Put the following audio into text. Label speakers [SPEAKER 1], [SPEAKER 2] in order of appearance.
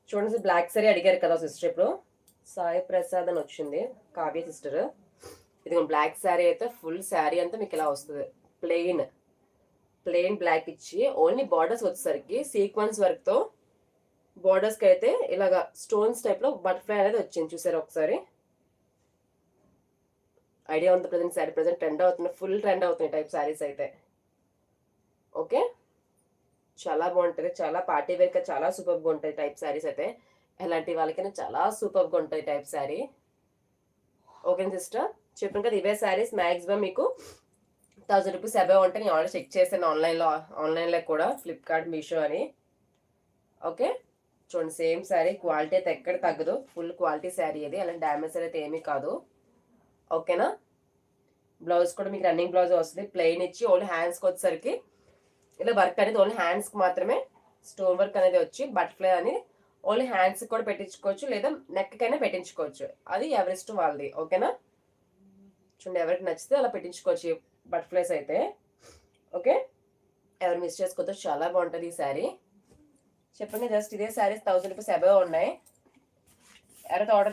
[SPEAKER 1] చూడండి, black sorry అడిగారు కదా సిస్టర్. ఇప్పుడు సాయి ప్రసాద్ అని వచ్చింది, కావ్య సిస్టర్. ఇది బ్లాక్ శారీ అయితే ఫుల్ శారీ అంతా మీకు ఇలా వస్తుంది. ప్లెయిన్ బ్లాక్ ఇచ్చి ఓన్లీ బార్డర్స్ వచ్చేసరికి సీక్వెన్స్ వర్క్ తో బార్డర్స్ కి అయితే ఇలాగా స్టోన్స్ టైప్ లో బటర్ఫ్లై అనేది వచ్చింది. చూసారు ఒకసారి? ఐడియా ఉంది ప్రజెంట్ శారీ, ప్రజెంట్ ట్రెండ్ అవుతుంది, ఫుల్ ట్రెండ్ అవుతుంది టైప్ శారీస్ అయితే. ఓకే, చాలా బాగుంటుంది, చాలా పార్టీ వేర్ గా చాలా సూపర్ గా ఉంటాయి టైప్ శారీస్ అయితే. ఎలాంటి వాళ్ళకైనా చాలా సూపర్ గా ఉంటాయి టైప్ శారీ. ఓకే సిస్టర్, చెప్పాను కదా ఇవే శారీస్ మాక్సిమం మీకు 1000 రూపీస్ అబౌవ్ ఉంటాయి. నేను ఆల్రెడీ చెక్ చేశాను ఆన్లైన్లో కూడా, ఫ్లిప్కార్ట్, మీషో అని. ఓకే, చూడండి సేమ్ శారీ, క్వాలిటీ అయితే ఎక్కడ తగ్గదు, ఫుల్ క్వాలిటీ శారీ ఇది, అలాంటి డ్యామేజ్ అయితే ఏమీ కాదు. ఓకేనా? బ్లౌజ్ కూడా మీకు రన్నింగ్ బ్లౌజ్ వస్తుంది, ప్లెయిన్ ఇచ్చి ఓన్లీ హ్యాండ్స్కి వచ్చేసరికి ఇలా వర్క్ అనేది ఓన్లీ హ్యాండ్స్కి మాత్రమే స్టోన్ వర్క్ అనేది వచ్చి బటర్ఫ్లై అని ఓన్లీ హ్యాండ్స్కి కూడా పెట్టించుకోవచ్చు, లేదా నెక్ కైనా పెట్టించుకోవచ్చు, అది ఎవరిష్టం వాళ్ళది. ఓకేనా? చూడండి, ఎవరికి నచ్చితే అలా పెట్టించుకోవచ్చు బటర్ఫ్లైస్ అయితే. ఓకే, ఎవరు మిస్ చేసుకోవద్దు, చాలా బాగుంటుంది ఈ శారీ. చెప్పండి, జస్ట్ ఇదే శారీస్ 1000 రూపీస్ అబౌవ్ ఉన్నాయి. ఎవరైతే ఆర్డర్